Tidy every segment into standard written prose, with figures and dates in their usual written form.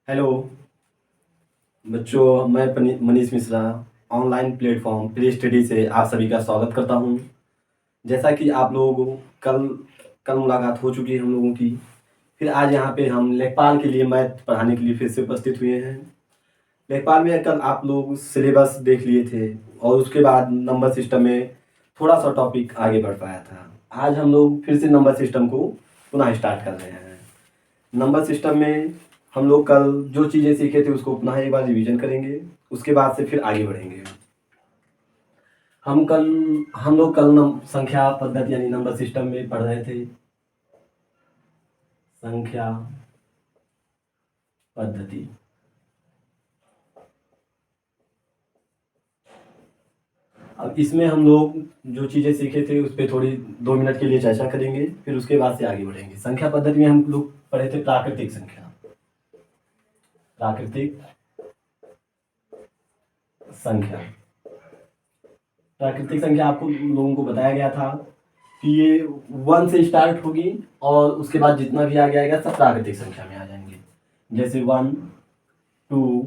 Hello बच्चों, मैं Manish Mishra online platform pre study से आप सभी का स्वागत करता हूं। जैसा कि आप लोगों को कल कल मुलाकात हो चुकी है हम लोगों की। फिर आज यहाँ पे हम लेखपाल के लिए मैथ पढ़ाने के लिए फिर से उपस्थित हुए हैं। लेखपाल में कल आप लोग सिलेबस देख लिए थे और उसके बाद नंबर सिस्टम में थोड़ा सा टॉपिक आगे बढ़ पाया था। आज हम लोग फिर से नंबर सिस्टम को पुनः स्टार्ट कर रहे हैं। नंबर सिस्टम में हम लोग कल जो चीज़ें सीखे थे उसको पुनः एक बार रिवीजन करेंगे। उसके बाद से फिर आगे बढ़ेंगे। हम लोग कल संख्या पद्धति यानी नंबर सिस्टम में पढ़ रहे थे। संख्या पद्धति। अब इसमें हम लोग जो चीज़ें सीखे थे उस पर थोड़ी 2 मिनट के लिए चर्चा करेंगे, फिर उसके बाद से आगे बढ़ेंगे। संख्या पद्धति में हम लोग पढ़े थे प्राकृतिक संख्या। प्राकृतिक संख्या प्राकृतिक संख्या आपको लोगों को बताया गया था कि ये 1 से स्टार्ट होगी और उसके बाद जितना भी आगे आएगा सब प्राकृतिक संख्या में आ जाएंगे। जैसे 1 2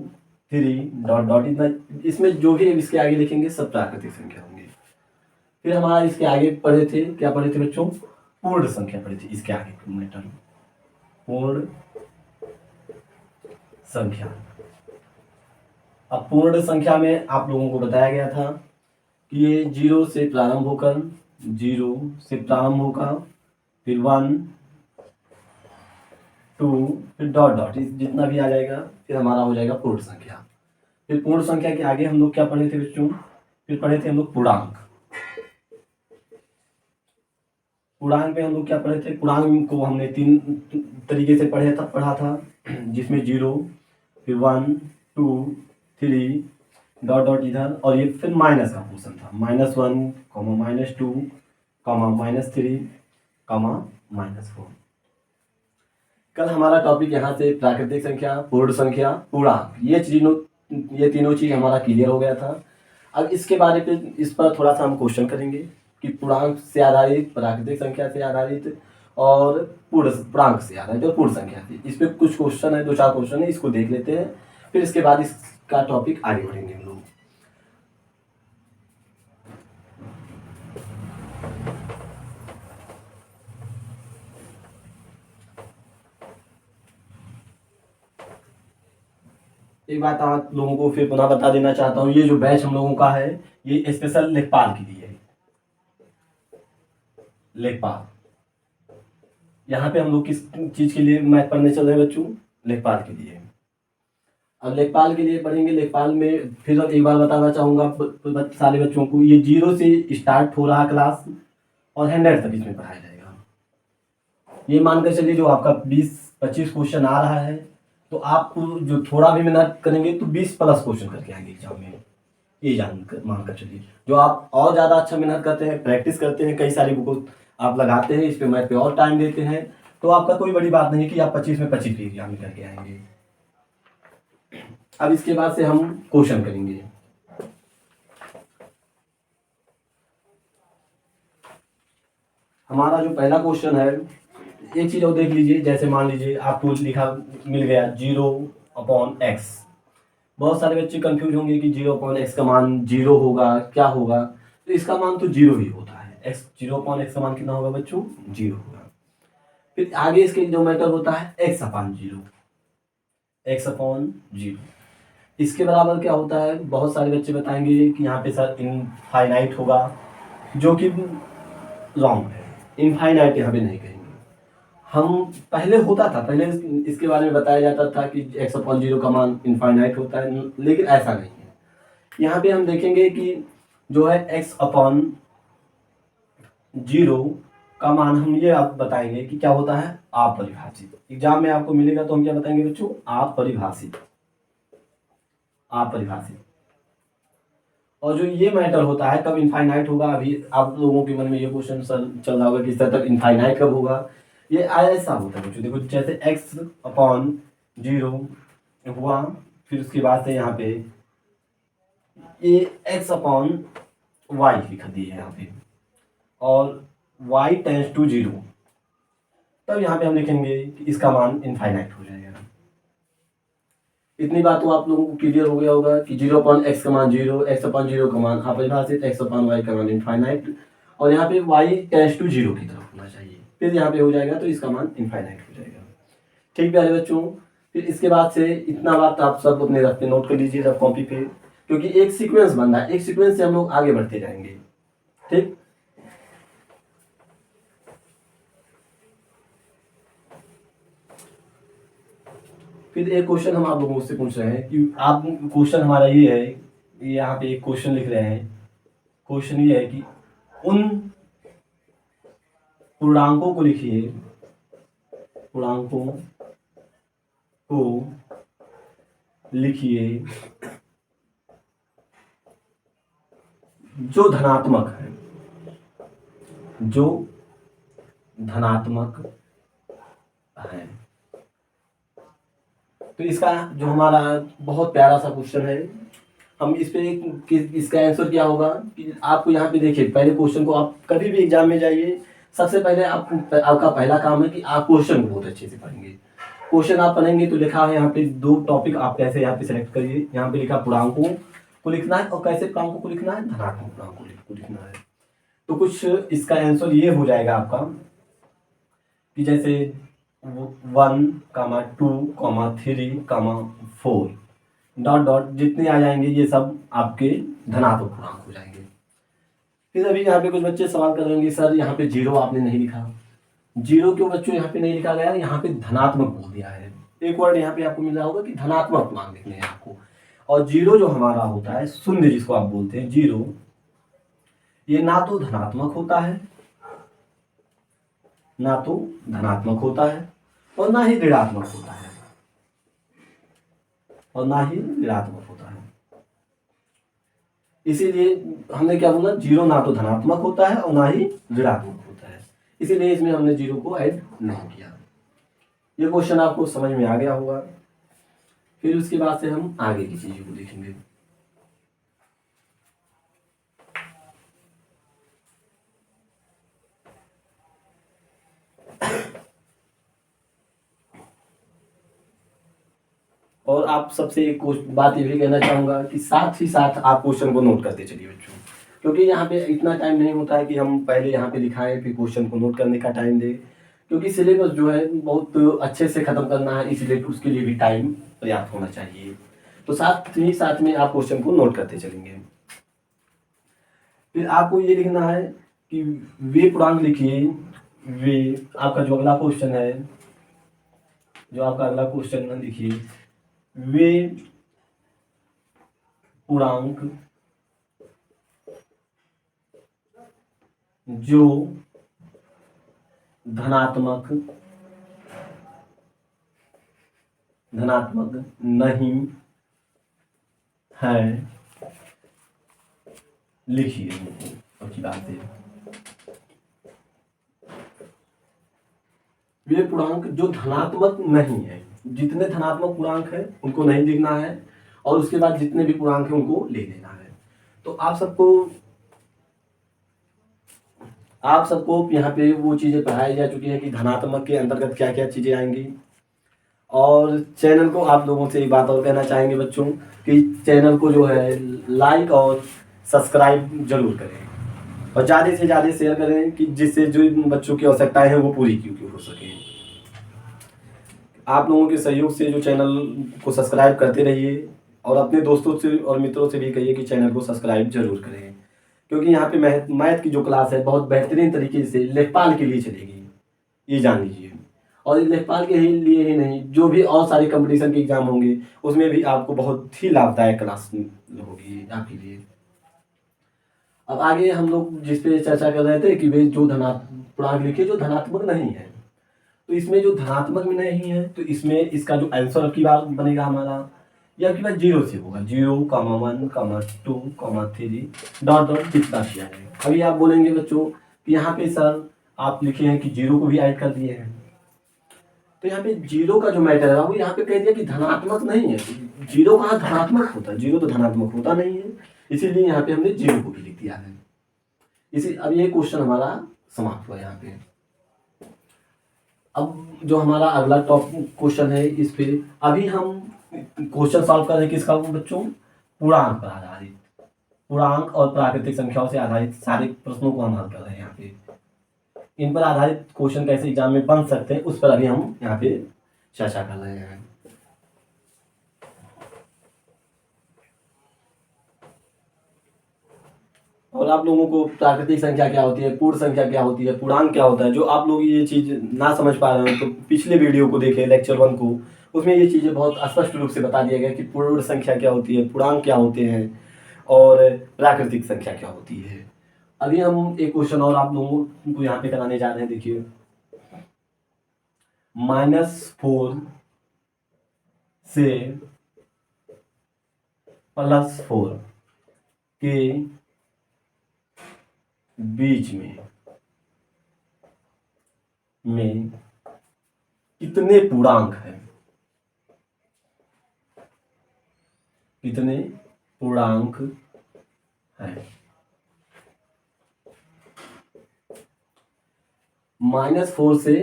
3 डॉट डॉट इतना, इसमें जो भी इसके आगे लिखेंगे सब प्राकृतिक संख्या होंगे। फिर हमारा इसके आगे पढ़े थे, क्या पढ़े थे बच्चों? पूर्ण संख्या पढ़ी थी। इसके आगे मैटर पूर्ण संख्या। अब पूर्ण संख्या में आप लोगों को बताया गया था कि ये 0 से प्रारंभ होकर फिर 1 2 फिर डॉट डॉट जितना भी आ जाएगा फिर हमारा हो जाएगा पूर्ण संख्या। फिर पूर्ण संख्या के आगे हम लोग क्या पढ़े थे बच्चों? फिर पढ़े थे हम लोग पूर्णांक। पूर्णांक में हम लोग क्या पढ़े थे? पूर्णांक को हमने 3 तरीके से पढ़ा था जिसमें 0 फिर 1 2 3 डॉट डॉट इधर, और ये फिर माइनस का पोर्शन था। -1 -2 -3 -4। कल हमारा टॉपिक यहाँ से प्राकृतिक संख्या, पूर्ण संख्या, पूर्णांक, ये तीनों चीज हमारा क्लियर हो गया था। अब इसके बारे में इस पर थोड़ा सा हम क्वेश्चन करेंगे कि पूर्णांक से आधारित, प्राकृतिक संख्या से आधारित और पूर्णांक से आधारित और पूर्ण संख्या से। इस पर कुछ क्वेश्चन है, 2-4 क्वेश्चन है, इसको देख लेते हैं। फिर इसके बाद इसका टॉपिक आगे बढ़ेंगे हम लोग। एक बात आप लोगों को फिर पुनः बता देना चाहता हूँ, ये जो बैच हम लोगों का है ये स्पेशल लेखपाल के लिए है। लेखपाल, यहाँ पे हम लोग किस चीज के लिए मैथ पढ़ने चल रहे हैं बच्चों? लेखपाल के लिए। अब लेखपाल के लिए पढ़ेंगे। लेखपाल में फिर एक बार बताना चाहूंगा सारे बच्चों को, ये 0 से स्टार्ट हो रहा क्लास और 100 तक इसमें पढ़ाया जाएगा। ये मानकर चलिए जो आपका 20-25 क्वेश्चन आ रहा है तो आप जो थोड़ा भी मेहनत करेंगे तो 20+ क्वेश्चन करके आएंगे एग्जाम में। ये मानकर चलिए जो आप और ज़्यादा अच्छा मेहनत करते हैं, प्रैक्टिस करते हैं, कई सारी बुक आप लगाते हैं, इस पे मैथ पे और टाइम देते हैं, तो आपका कोई बड़ी बात नहीं कि आप 25 में 25 भी एग्जाम में करके आएंगे। अब इसके बाद से हम क्वेश्चन करेंगे। हमारा जो पहला क्वेश्चन है, एक चीज और देख लीजिए। जैसे मान लीजिए आपको लिखा मिल गया 0/x। बहुत सारे बच्चे कंफ्यूज होंगे कि 0/x का मान 0 होगा, क्या होगा? तो इसका मान तो 0 ही होता है। 0/x का मान कितना होगा बच्चों? 0 होगा। फिर आगे इसके जो मैटर होता है x/0। x/0 इसके बराबर क्या होता है? बहुत सारे बच्चे बताएंगे कि यहाँ पे सर इनफाइनाइट होगा, जो कि रॉन्ग है। इनफाइनाइट यहाँ पे नहीं कहेंगे हम। पहले होता था, पहले इसके बारे में बताया जाता था कि x/0 का मान इनफाइनाइट होता है, लेकिन ऐसा नहीं है। यहाँ पे हम देखेंगे कि जो है x/0 का मान हम ये आप बताएंगे कि क्या होता है? अपरिभाषित। एग्जाम में आपको मिलेगा तो हम क्या बताएंगे बच्चों? अपरिभाषित। अपरिभाषित। और जो ये मैटर होता है कब इनफाइनाइट होगा, अभी आप लोगों के मन में ये क्वेश्चन चल रहा होगा कि सर तक इनफाइनाइट कब होगा? ये ऐसा होता है बच्चों, देखो जैसे x/0 हुआ, फिर उसके बाद से यहाँ पे ये x/y लिख दिए यहाँ पे, और y टेंड्स टू 0, तब यहाँ पे हम लिखेंगे कि इसका मान इनफाइनाइट हो जाएगा। इतनी बात तो आप लोगों को क्लियर हो गया होगा कि 0/x का मान 0, x/0 का मान अपरिभाषित, x/y का मान इनफाइनाइट, और यहाँ पे y टेंड्स टू 0 की तरफ होना चाहिए। फिर यहाँ पे हो जाएगा तो इसका मान इनफाइनाइट हो जाएगा। ठीक प्यारे बच्चों, फिर इसके बाद से इतना बात आप सब अपने रफ पे नोट कर लीजिए, रफ कॉपी पे, क्योंकि एक सीक्वेंस बन रहा है, एक सीक्वेंस से हम लोग आगे बढ़ते जाएंगे। ठीक, फिर एक क्वेश्चन हम आप लोगों से पूछ रहे हैं कि आप, क्वेश्चन हमारा ये है, यहाँ पे एक क्वेश्चन लिख रहे हैं। क्वेश्चन ये है कि उन पूर्णांकों को लिखिए, पूर्णांकों को लिखिए जो धनात्मक है, जो धनात्मक है। तो इसका जो हमारा बहुत प्यारा सा क्वेश्चन है, हम इस पे इसका आंसर क्या होगा कि आपको यहाँ पे देखिए, पहले क्वेश्चन को आप कभी भी एग्जाम में जाइए, सबसे पहले आपका पहला काम है कि आप क्वेश्चन को बहुत अच्छे से पढ़ेंगे। क्वेश्चन आप पढ़ेंगे तो लिखा है यहाँ पे 2 टॉपिक आप कैसे यहाँ पे सिलेक्ट करिए। यहाँ पे लिखा पूर्णांकों को लिखना है, और कैसे पूर्णांकों को लिखना है, धनात्मक पूर्णांकों को लिखना है। तो कुछ इसका आंसर ये हो जाएगा आपका कि जैसे 1, 2, 3, 4 डॉट डॉट जितने आ जाएंगे ये सब आपके धनात्मक पूर्णांक हो जाएंगे। फिर अभी यहाँ पे कुछ बच्चे सवाल कर रहे सर यहाँ पे 0 आपने नहीं लिखा, 0 क्यों बच्चों यहाँ पे नहीं लिखा गया, यहाँ पे धनात्मक बोल दिया है। एक वर्ड यहाँ पे आपको मिल रहा होगा कि धनात्मक पूर्णांक लिखने हैं आपको। और 0 जो हमारा होता है, शून्य जिसको आप बोलते हैं 0, ये ना तो धनात्मक होता है, ना तो धनात्मक होता है, और ना ही ऋणात्मक होता है, और ना ही ऋणात्मक होता है। इसीलिए हमने क्या बोला, 0 ना तो धनात्मक होता है और ना ही ऋणात्मक होता है, इसीलिए इसमें हमने 0 को ऐड नहीं किया। ये क्वेश्चन आपको समझ में आ गया होगा। फिर उसके बाद से हम आगे की चीजों को देखेंगे। और आप सबसे एक बात ये भी कहना चाहूँगा कि साथ ही साथ आप क्वेश्चन को नोट करते चलिए बच्चों, क्योंकि यहाँ पे इतना टाइम नहीं होता है कि हम पहले यहाँ पे लिखाएं फिर क्वेश्चन को नोट करने का टाइम दें, क्योंकि सिलेबस जो है बहुत अच्छे से ख़त्म करना है, इसलिए उसके लिए भी टाइम पर्याप्त होना चाहिए। तो साथ में आप क्वेश्चन को नोट करते चलेंगे। फिर आपको ये लिखना है कि वे पूर्णांक लिखिए, वे आपका जो अगला क्वेश्चन है, जो आपका अगला क्वेश्चन लिखिए, वे पूर्णांक जो धनात्मक नहीं है, लिखिए। अच्छी बात है, वे पूर्णांक जो धनात्मक नहीं है, जितने धनात्मक पूर्णांक है उनको नहीं लिखना है, और उसके बाद जितने भी पूर्णांक है उनको ले लेना है। तो आप सबको यहाँ पे वो चीज़ें पढ़ाई जा चुकी हैं कि धनात्मक के अंतर्गत क्या क्या चीज़ें आएंगी। और चैनल को आप लोगों से एक बात और कहना चाहेंगे बच्चों कि चैनल को जो है लाइक और सब्सक्राइब जरूर करें, और ज़्यादा से ज़्यादा शेयर करें कि जिससे जो बच्चों की आवश्यकताएं हैं वो पूरी क्यों हो सके। आप लोगों के सहयोग से जो चैनल को सब्सक्राइब करते रहिए, और अपने दोस्तों से और मित्रों से भी कहिए कि चैनल को सब्सक्राइब जरूर करें, क्योंकि यहाँ पे मैथ की जो क्लास है बहुत बेहतरीन तरीके से लेखपाल के लिए चलेगी, ये जान लीजिए। और लेखपाल के लिए ही नहीं, जो भी और सारे कंपटीशन के एग्जाम होंगे उसमें भी आपको बहुत ही लाभदायक क्लास होगी आपके लिए। अब आगे हम लोग जिस पे चर्चा कर रहे थे कि वे जो पूर्णांक लिखिए जो धनात्मक नहीं है, तो इसमें जो धनात्मक में नहीं है तो इसमें इसका जो आंसर अब की बार बनेगा हमारा, यह आपकी बात 0 से होगा, 0, 1, 2, 3 डॉट डॉट जितना किया है। अभी आप बोलेंगे बच्चों कि यहाँ पे सर आप लिखे हैं कि 0 को भी ऐड कर दिए हैं, तो यहाँ पे 0 का जो मैटर है वो यहाँ पे कह दिया कि धनात्मक नहीं है। 0 कहाँ धनात्मक होता है, 0 तो धनात्मक होता नहीं है, इसीलिए यहाँ पे हमने 0 को भी लिख दिया है। अब ये क्वेश्चन हमारा समाप्त हुआ यहाँ पे। अब जो हमारा अगला टॉप क्वेश्चन है, इस पे अभी हम क्वेश्चन सॉल्व कर रहे हैं किसका बच्चों, पूर्णांक पर आधारित, पूर्णांक और प्राकृतिक संख्याओं से आधारित सारे प्रश्नों को हम हल कर रहे हैं यहाँ पे। इन पर आधारित क्वेश्चन कैसे एग्जाम में बन सकते हैं उस पर अभी हम यहाँ पे चर्चा कर रहे हैं। और आप लोगों को प्राकृतिक संख्या क्या होती है, पूर्ण संख्या क्या होती है, पूर्णांक क्या होता है, जो आप लोग ये चीज ना समझ पा रहे हो तो पिछले वीडियो को देखें, लेक्चर 1 को, उसमें ये चीजें बहुत स्पष्ट रूप से बता दिया गया कि पूर्ण संख्या क्या होती है, पूर्णांक क्या होते हैं और प्राकृतिक संख्या क्या होती है। अभी हम एक क्वेश्चन और आप लोगों को यहाँ पे कराने जा रहे हैं। देखिए, -4 से +4 के बीच में कितने पूर्णांक हैं, कितने पूर्णांक हैं। -4 से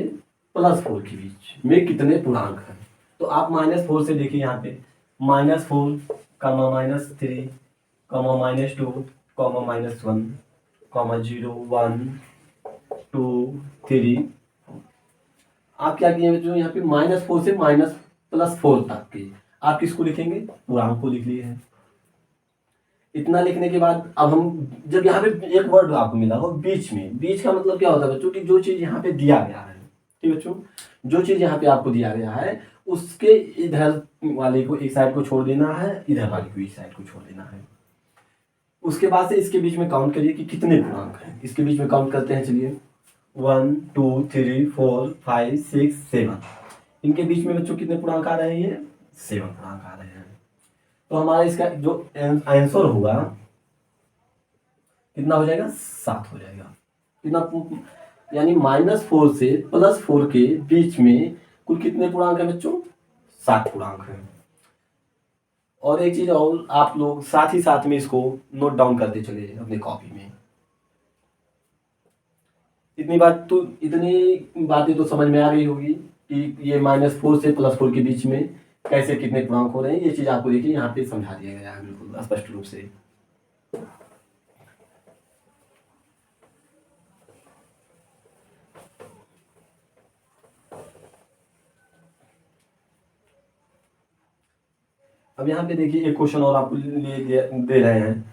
+4 के बीच में कितने पूर्णांक हैं। तो आप -4 से देखिए यहाँ पे -4, -3, -2, -1, 0, 1, 2, 3। आप क्या किए जो यहाँ पे -4 से +4 तक के आप किसको लिखेंगे, पूर्णांक को लिख लिए हैं। इतना लिखने के बाद अब हम जब यहाँ पे एक वर्ड आपको मिला हो बीच में, बीच का मतलब क्या होता है बच्चों की जो चीज यहाँ पे दिया गया है, ठीक बच्चों, जो चीज यहाँ पे आपको दिया गया है उसके इधर वाले को एक साइड को छोड़ देना है, इधर वाले को एक साइड को छोड़ देना है। उसके बाद से इसके बीच में काउंट करिए कि कितने पूर्णांक हैं। इसके बीच में काउंट करते हैं, चलिए 1, 2, 3, 4, 5, 6, 7। इनके बीच में बच्चों कितने पूर्णांक आ रहे हैं, ये 7 पूर्णांक आ रहे हैं। तो हमारा इसका जो आंसर होगा कितना हो जाएगा, 7 हो जाएगा। कितना, यानी -4 से +4 के बीच में कुल कितने पूर्णांक है बच्चों, 7 पूर्णांक है। और एक चीज और आप लोग साथ ही साथ में इसको नोट डाउन करते चले अपने कॉपी में। इतनी बातें तो समझ में आ गई होगी कि ये -4 से +4 के बीच में कैसे कितने पूर्णांक हो रहे हैं। ये चीज आपको देखिए यहाँ पे समझा दिया गया है बिल्कुल स्पष्ट रूप से। अब यहाँ पे देखिए एक क्वेश्चन और आपको दे रहे हैं।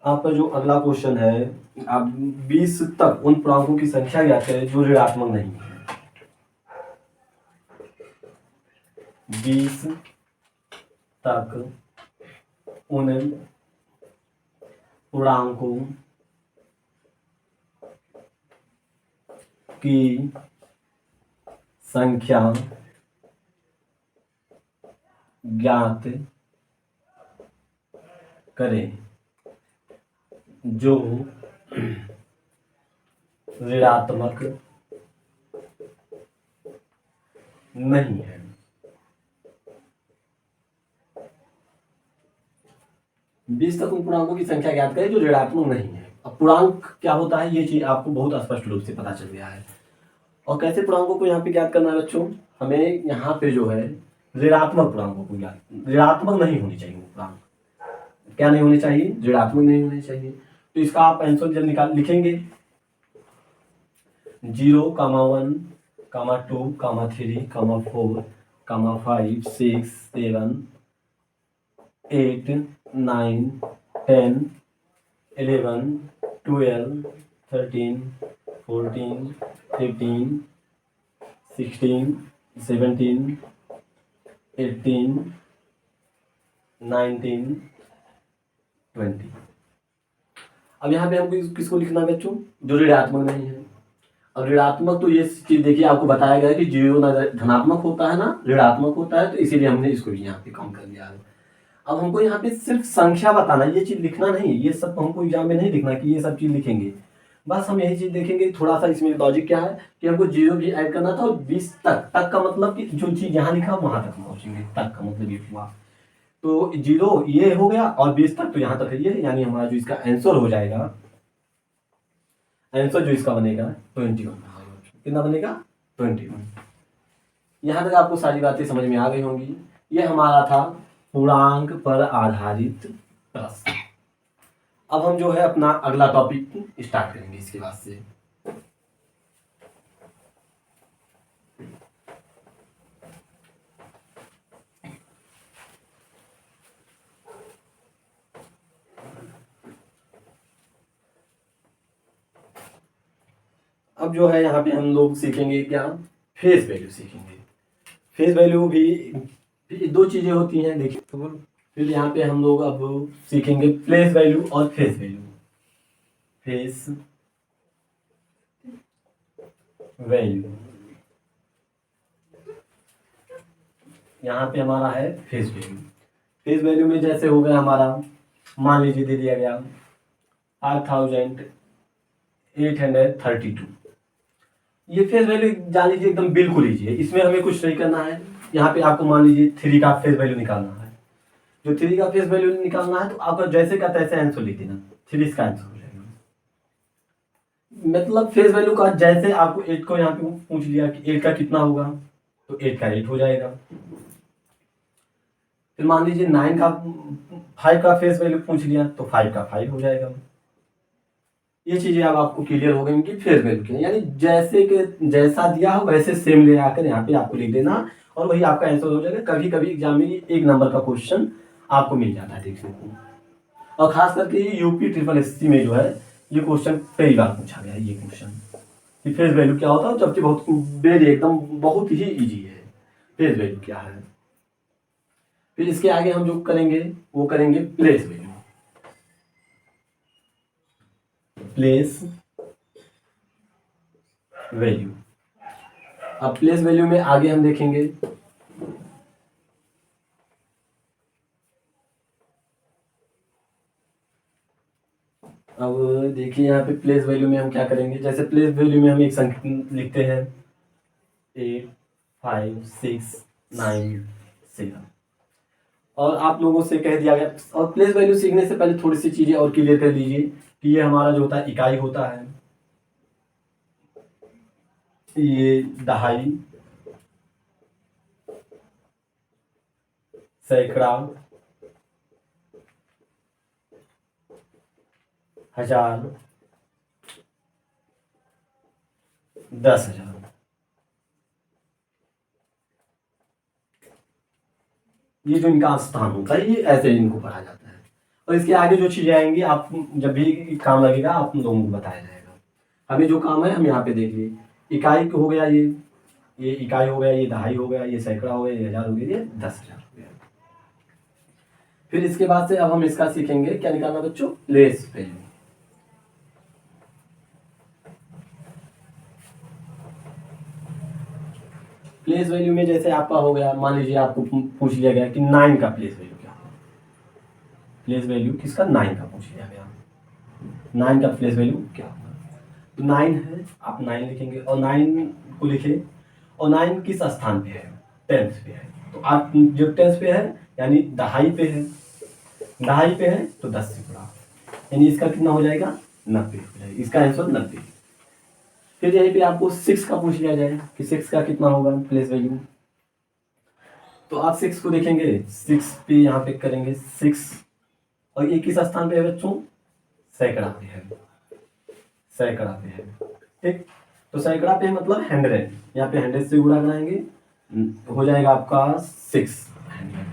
आपका जो अगला क्वेश्चन है, आप 20 तक उन पूर्णांकों की संख्या ज्ञात करें जो ऋणात्मक नहीं है। 20 तक उन पूर्णांकों की संख्या ज्ञात करें जो ऋणात्मक नहीं है। 20 तक उन पूर्णांकों की संख्या ज्ञात करें जो ऋणात्मक नहीं है। अब पूर्णांक क्या होता है ये चीज आपको बहुत स्पष्ट रूप से पता चल गया है। और कैसे पूर्णांकों को यहाँ पे ज्ञात करना है बच्चों, हमें यहाँ पे जो है ऋणात्मक पूर्णांकों को ज्ञात, ऋणात्मक नहीं होनी चाहिए वो पूर्णांक। क्या नहीं होने चाहिए, ऋणात्मक नहीं होने चाहिए। तो इसका आप आंसर जब लिखेंगे 0, 1, 2, 3, 4, 5, 6, 7, 8, 9, 10, 11, 12, 13, 14, 15, 16, 17, 18, 19, 20। अब यहाँ पे हमको किसको लिखना है बच्चों, जो ऋणात्मक नहीं है। अब ऋणात्मक तो ये चीज देखिए आपको बताया गया है कि 0 ना धनात्मक होता है ना ऋणात्मक होता है, तो इसीलिए हमने इसको भी यहाँ पे काउंट कर लिया है। अब हमको यहाँ पे सिर्फ संख्या बताना, ये चीज लिखना नहीं, ये सब हमको एग्जाम में नहीं लिखना कि ये सब चीज लिखेंगे। बस हम यही चीज देखेंगे। थोड़ा सा इसमें लॉजिक क्या है कि हमको 0 भी ऐड करना था और 20 तक का मतलब कि जो चीज यहाँ लिखा वहां तक पहुंचेंगे, तक का मतलब ये हुआ। तो 0 ये हो गया और 20 तक तो यहाँ तक है ये, यानी हमारा जो इसका आंसर हो जाएगा, आंसर जो इसका बनेगा 21। कितना बनेगा, 21। यहाँ तक आपको सारी बातें समझ में आ गई होंगी। ये हमारा था पूर्णांक पर आधारित प्रश्न। अब हम जो है अपना अगला टॉपिक स्टार्ट करेंगे इसके बाद से। अब जो है यहाँ पे हम लोग सीखेंगे क्या, फेस वैल्यू सीखेंगे। फेस वैल्यू भी दो चीजें होती हैं, देखिए। तो फिर यहाँ पे हम लोग अब सीखेंगे प्लेस वैल्यू और फेस वैल्यू। फेस वैल्यू यहाँ पे हमारा है फेस वैल्यू। फेस वैल्यू में जैसे हो गया हमारा, मान लीजिए दे दिया गया 5832। ये फेस वैल्यू जान लीजिए एकदम बिल्कुल लीजिए, इसमें हमें कुछ नहीं करना है। यहाँ पे आपको मान लीजिए 3 का फेस वैल्यू निकालना है। जो 3 का फेस वैल्यू निकालना है तो आपका जैसे का तैसे आंसर लिख देना, 3 इसका आंसर हो जाएगा। मतलब फेस वैल्यू का जैसे आपको 8 को यहाँ पे पूछ लिया कि 8 का कितना होगा, तो 8 का 8 हो जाएगा। फिर मान लीजिए 5 का फेस वैल्यू पूछ लिया तो 5 का 5 हो जाएगा। ये चीजें अब आपको क्लियर हो गई कि फेस वैल्यू क्या है, यानी जैसे के जैसा दिया हो वैसे सेम ले आकर यहाँ पे आपको लिख देना और वही आपका आंसर हो जाएगा। कभी कभी एग्जाम में 1 नंबर का क्वेश्चन आपको मिल जाता है देखने को, और खास करके ये यूपी ट्रिपल एससी में जो है ये क्वेश्चन कई बार पूछा गया है। ये क्वेश्चन कि फेस वैल्यू क्या होता है, जबकि बहुत वेरी एकदम बहुत ही इजी है फेस वैल्यू क्या है। फिर इसके आगे हम जो करेंगे वो करेंगे प्लेस वैल्यू। प्लेस वैल्यू, अब प्लेस वैल्यू में आगे हम देखेंगे अब देखिए यहाँ पे प्लेस वैल्यू में हम क्या करेंगे। जैसे प्लेस वैल्यू में हम एक संख्या लिखते हैं 8 5 6 9 7, और आप लोगों से कह दिया गया। और प्लेस वैल्यू सीखने से पहले थोड़ी सी चीजें और क्लियर कर लीजिए कि ये हमारा जो होता है इकाई होता है, ये दहाई, सैकड़ा, हजार, 10,000, ये जो इनका स्थान होता है ये ऐसे इनको पढ़ा जाता है। और इसके आगे जो चीजें आएंगी आप जब भी काम लगेगा आप लोगों को बताया जाएगा। हमें जो काम है हम यहाँ पे देखिए, इकाई हो गया ये इकाई हो गया, ये दहाई हो गया, ये सैकड़ा हो गया, ये हजार हो गया, ये 10,000 हो गया। फिर इसके बाद से अब हम इसका सीखेंगे क्या निकालना बच्चों, प्लेस वैल्यू। प्लेस वैल्यू में जैसे आपका हो गया, मान लीजिए आपको पूछ लिया गया कि 9 का प्लेस वैल्यू क्या है। प्लेस वैल्यू किसका, 9 का पूछ लिया गया, 9 का प्लेस वैल्यू क्या होगा। तो 9 है, आप 9 लिखेंगे और 9 को लिखे, और 9 किस स्थान पे है, 10th पे है। तो आप जो 10th पे है यानी दहाई पे है, दहाई पे है तो 10 से गुणा, यानी इसका कितना हो जाएगा, 90 हो जाएगा। इसका आंसर 90। फिर यहीं पे आपको 6 का पूछ लिया जाए कि 6 का कितना होगा प्लेस वैल्यू, तो आप 6 को देखेंगे, 6 पे यहाँ पे करेंगे 6, और ये किस स्थान पे है बच्चों, सैकड़ा पे है, सैकड़ा पे है। ठीक, तो सैकड़ा पे मतलब 100, यहाँ पे 100 से गुणा कराएंगे, हो जाएगा आपका 600।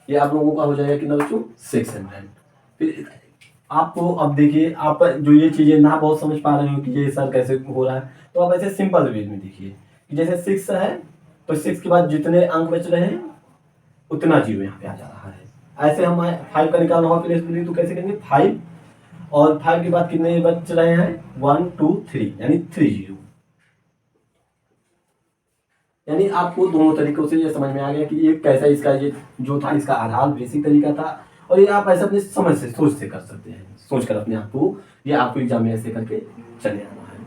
ये आप लोगों का हो जाएगा कितना बच्चों, 600। फिर आपको अब देखिए, आप जो ये चीजें ना बहुत समझ पा रहे हो कि ये सर कैसे हो रहा है, तो आप ऐसे सिंपल वे में देखिए कि जैसे 6 है तो 6 के बाद जितने अंक बच रहे हैं उतना जीरो यहाँ पे आ जा रहा है। ऐसे हम 5 का निकालना होगा प्लेस वैल्यू तो कैसे करेंगे, 5 और 5 के बाद कितने बच रहे हैं, 1 2 3, यानी 3 जीरो। यानी आपको दोनों तरीकों से ये समझ में आ गया कि ये कैसा इसका ये जो था इसका आधार बेसिक तरीका था, और ये आप ऐसे अपनी समझ से सोच से कर सकते हैं, सोच कर अपने आप को ये आपको एग्जाम में ऐसे करके चले आना है।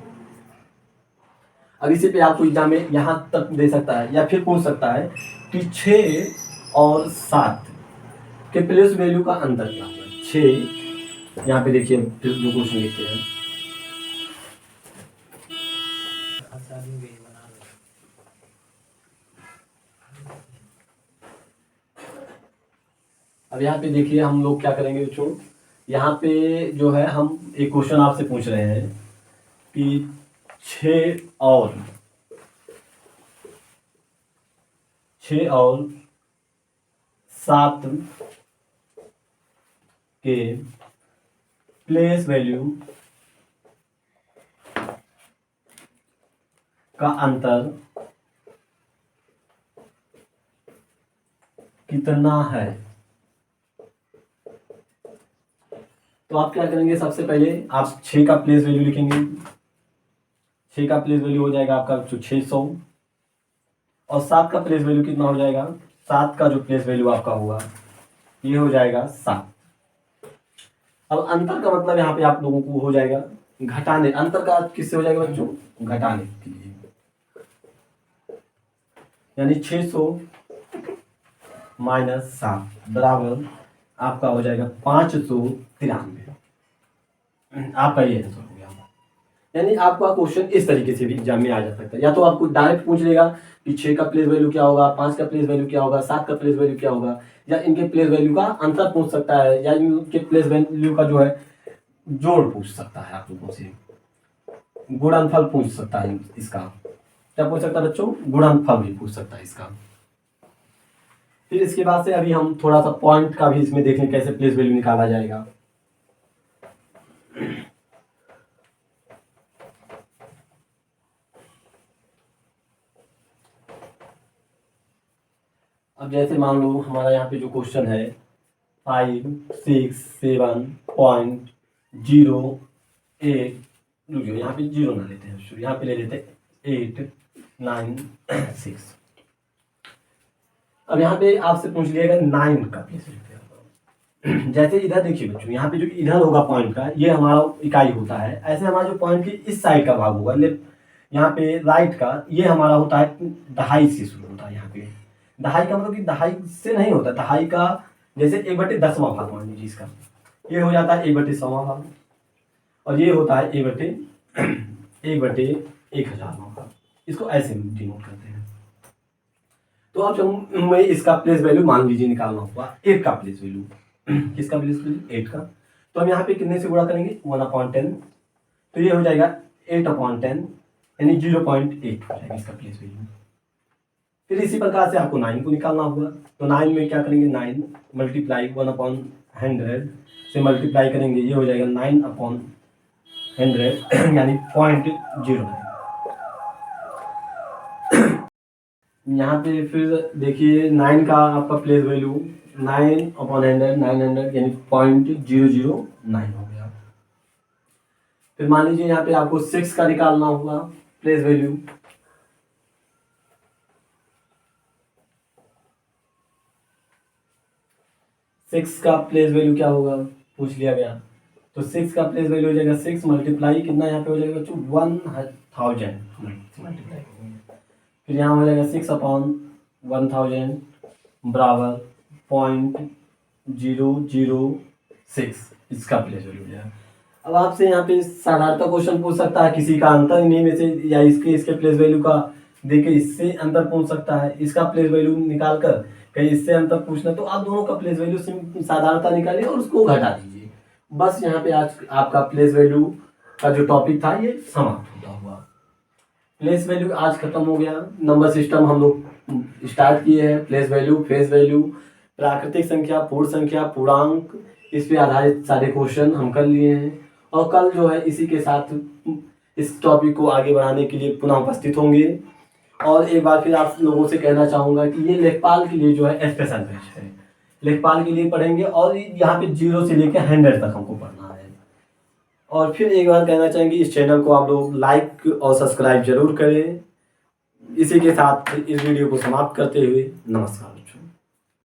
अब इसी पे आपको एग्जाम में यहाँ तक दे सकता है या फिर पूछ सकता है कि 6 और 7 के प्लेस वैल्यू का अंतर क्या होगा। 6 यहाँ पे देखिए फिर जो क्वेश्चन लिखते हैं, अब यहाँ पे देखिए हम लोग क्या करेंगे बच्चों, यहाँ पे जो है हम एक क्वेश्चन आपसे पूछ रहे हैं कि 6 और 7 के प्लेस वैल्यू का अंतर कितना है। तो आप क्या करेंगे, सबसे पहले आप 6 का प्लेस वैल्यू लिखेंगे। 6 का प्लेस वैल्यू हो जाएगा आपका 600 और 7 का प्लेस वैल्यू कितना हो जाएगा, 7 का जो प्लेस वैल्यू आपका हुआ ये हो जाएगा 7। अब अंतर का मतलब यहाँ पे आप लोगों को हो जाएगा घटाने, अंतर का किससे हो जाएगा बच्चों, घटाने के लिए, यानी 600 माइनस 7 बराबर आपका हो जाएगा 593। आपका ये आंसर हो गया। यानी आपका क्वेश्चन इस तरीके से भी एग्जाम में आ जा सकता है, या तो आपको डायरेक्ट पूछ लेगा कि 6 का प्लेस वैल्यू क्या होगा, 5 का प्लेस वैल्यू क्या होगा, 7 का प्लेस वैल्यू क्या होगा, या इनके प्लेस वैल्यू का अंतर पूछ सकता है, या इनके प्लेस वैल्यू का जो है जोड़ पूछ सकता है, आप लोगों से गुणनफल पूछ सकता है। इसका क्या पूछ सकता है बच्चों, गुणनफल भी पूछ सकता है इसका। फिर इसके बाद से अभी हम थोड़ा सा पॉइंट का भी इसमें देखें कैसे प्लेस वैल्यू निकाला जाएगा। अब जैसे मान लो हमारा यहाँ पे जो क्वेश्चन है 567.08, यहाँ पे 0 ना लेते हैं, यहाँ पे ले लेते हैं 896। अब यहाँ पे आपसे पूछ लिएगा 9 का प्लेस वैल्यू। जैसे इधर देखिए बच्चों, यहाँ पे जो इधर होगा पॉइंट का, ये हमारा इकाई होता है। ऐसे हमारा जो पॉइंट की इस साइड का भाग होगा, यहाँ पे राइट का, ये हमारा होता है 2.5 से शुरू होता है। यहाँ पे 2.5 का मतलब कि 2.5 से नहीं होता, 2.5 का जैसे 1/10वां भाग मान लीजिए इसका, ये हो जाता है 1/100वां भाग, और ये होता है 1/1000वां भाग। इसको ऐसे डिनोट करते हैं। तो अब जब मैं इसका प्लेस वैल्यू मान लीजिए निकालना होगा, 8 का प्लेस वैल्यू, किसका प्लेस वैल्यू 8 का, तो हम यहाँ पे कितने से गुणा करेंगे 1/10, तो ये हो जाएगा 8/10 यानी 0.8 हो जाएगा इसका प्लेस वैल्यू। फिर इसी प्रकार से आपको 9 को निकालना होगा, तो 9 में क्या करेंगे, 9 मल्टीप्लाई 1/100 से मल्टीप्लाई करेंगे, ये हो जाएगा 9/100 यानी 0.09। यहाँ पे फिर देखिए 9 का आपका प्लेस वैल्यू 9/100 900 यानी 0.009 हो गया। फिर मान लीजिए यहाँ पे आपको 6 का निकालना होगा प्लेस वैल्यू, सिक्स का प्लेस वैल्यू क्या होगा पूछ लिया गया, तो 6 का प्लेस वैल्यू हो जाएगा 6 मल्टीप्लाई कितना यहाँ पे हो जाएगा बच्चों 1000 मल्टीप्लाई, फिर यहाँ हो जाएगा 6/1000 बराबर 0.006 इसका प्लेस वैल्यू हो जाएगा। अब आपसे यहाँ पे साधारणतः क्वेश्चन पूछ सकता है किसी का अंतर इन्हीं में से, या इसके प्लेस वैल्यू का देके इससे अंतर पूछ सकता है, इसका प्लेस वैल्यू निकाल कर कहीं इससे अंतर पूछना, तो आप दोनों का प्लेस वैल्यू साधारणतः निकालिए और उसको घटा दीजिए। बस यहाँ पे आज आपका प्लेस वैल्यू का जो टॉपिक था ये समाप्त होता हुआ। प्लेस वैल्यू आज खत्म हो गया। नंबर सिस्टम हम लोग स्टार्ट किए हैं, प्लेस वैल्यू, फेस वैल्यू, प्राकृतिक संख्या, पूर्ण संख्या, पूर्णांक, इस पे आधारित सारे क्वेश्चन हम कर लिए हैं। और कल जो है इसी के साथ इस टॉपिक को आगे बढ़ाने के लिए पुनः उपस्थित होंगे। और एक बार फिर आप लोगों से कहना चाहूँगा कि ये लेखपाल के लिए जो है स्पेशल बैच है, लेखपाल के लिए पढ़ेंगे और यहाँ पे 0 से लेकर 100 तक हमको पढ़ना है। और फिर एक बार कहना चाहेंगे इस चैनल को आप लोग लाइक और सब्सक्राइब जरूर करें। इसी के साथ इस वीडियो को समाप्त करते हुए नमस्कार।